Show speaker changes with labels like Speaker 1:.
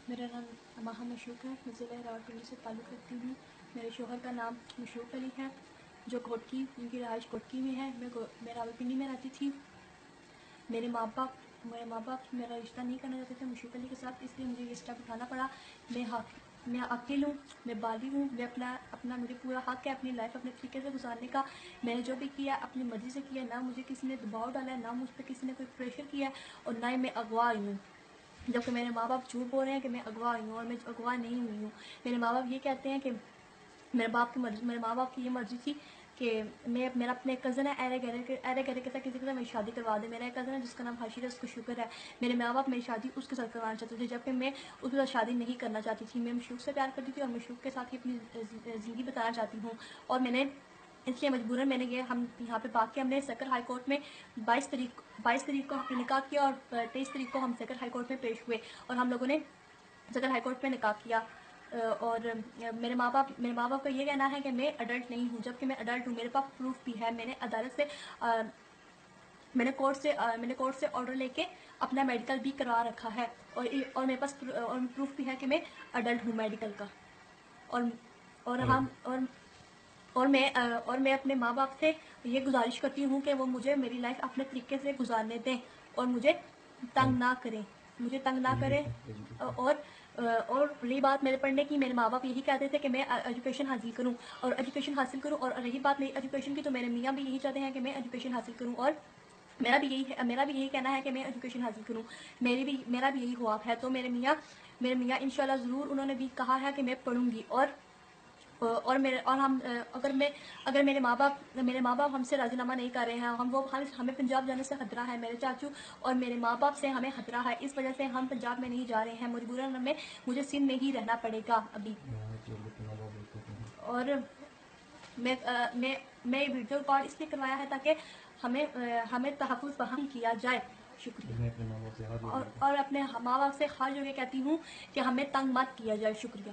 Speaker 1: میرا نام ماہا مشوق ہے، میں ضلع راولپنڈی سے تعلق رکھتی ہوں۔ میرے شوہر کا نام مشوق علی ہے، جو کوٹکی، ان کی رہائش کوٹکی میں ہے۔ میں راولپنڈی میں رہتی تھی۔ میرے ماں باپ میرا رشتہ نہیں کرنا چاہتے تھے مشوق علی کے ساتھ، اس لیے مجھے یہ اسٹیپ اٹھانا پڑا۔ میں عاقل ہوں، میں بالغ ہوں، میں مجھے پورا حق ہے اپنی لائف اپنے طریقے سے گزارنے کا۔ میں نے جو بھی کیا اپنی مرضی سے کیا، نہ مجھے کسی نے دباؤ ڈالا ہے، نہ مجھ پہ کسی نے کوئی پریشر کیا ہے، اور نہ ہی میں اغوا ہوئی ہوں۔ جبکہ میرے ماں باپ جھوٹ بول رہے ہیں کہ میں اغوا ہوئی ہوں، اور میں اغوا نہیں ہوئی ہوں۔ میرے ماں باپ یہ کہتے ہیں کہ میرے ماں باپ کی یہ مرضی تھی کہ میرا اپنے کزن ہے ارے گہرے کے ساتھ کسی کے ساتھ میری شادی کروا دے۔ میرا ایک کزن ہے جس کا نام حاشر ہے، اس کو شوگر ہے۔ میرے ماں باپ میری شادی اس کے ساتھ کروانا چاہتے تھے، جبکہ میں اس کے ساتھ شادی نہیں کرنا چاہتی تھی۔ میں مشوق سے پیار کرتی تھی اور مشوق کے ساتھ ہی اپنی زندگی بتانا چاہتی ہوں، اور میں نے اس لیے مجبوراً ہم یہاں پہ بات کیا۔ ہم نے سکر ہائی کورٹ میں 22 تاریخ کو نکاح کیا، اور 23 تاریخ کو ہم سکر ہائی کورٹ میں پیش ہوئے، اور ہم لوگوں نے سکر ہائی کورٹ میں نکاح کیا۔ اور میرے ماں باپ کا یہ کہنا ہے کہ میں اڈلٹ نہیں ہوں، جبکہ میں اڈلٹ ہوں۔ میرے پاس پروف بھی ہے، میں نے عدالت سے میں نے کورٹ سے آرڈر لے کے اپنا میڈیکل بھی کروا رکھا ہے، اور میرے پاس پروف بھی ہے کہ میں اڈلٹ ہوں میڈیکل کا۔ اور میں اپنے ماں باپ سے یہ گزارش کرتی ہوں کہ وہ مجھے میری لائف اپنے طریقے سے گزارنے دیں، اور مجھے تنگ نہ کریں۔ اور رہی بات میرے پڑھنے کی، میرے ماں باپ یہی کہتے تھے کہ میں ایجوکیشن حاصل کروں، اور رہی بات میری ایجوکیشن کی، تو میرے میاں بھی یہی چاہتے ہیں کہ میں ایجوکیشن حاصل کروں، اور میرا بھی یہی کہنا ہے کہ میں ایجوکیشن حاصل کروں۔ میرا بھی یہی خواب ہے۔ تو میرے میاں انشاءاللہ ضرور، انہوں نے بھی کہا ہے کہ میں پڑھوں گی، اگر میرے ماں باپ ہم سے راضی نامہ نہیں کر رہے ہیں، ہمیں پنجاب جانے سے خطرہ ہے، میرے چاچو اور میرے ماں باپ سے ہمیں خطرہ ہے، اس وجہ سے ہم پنجاب میں نہیں جا رہے ہیں، مجبوراً مجھے سندھ میں ہی رہنا پڑے گا ابھی۔ اور میں ویڈیو ریکارڈ اس لیے کروایا ہے تاکہ ہمیں تحفظ فراہم کیا جائے۔ شکریہ۔ اور اپنے ماں باپ سے ہر جگہ کہتی ہوں کہ ہمیں تنگ مت کیا جائے۔ شکریہ۔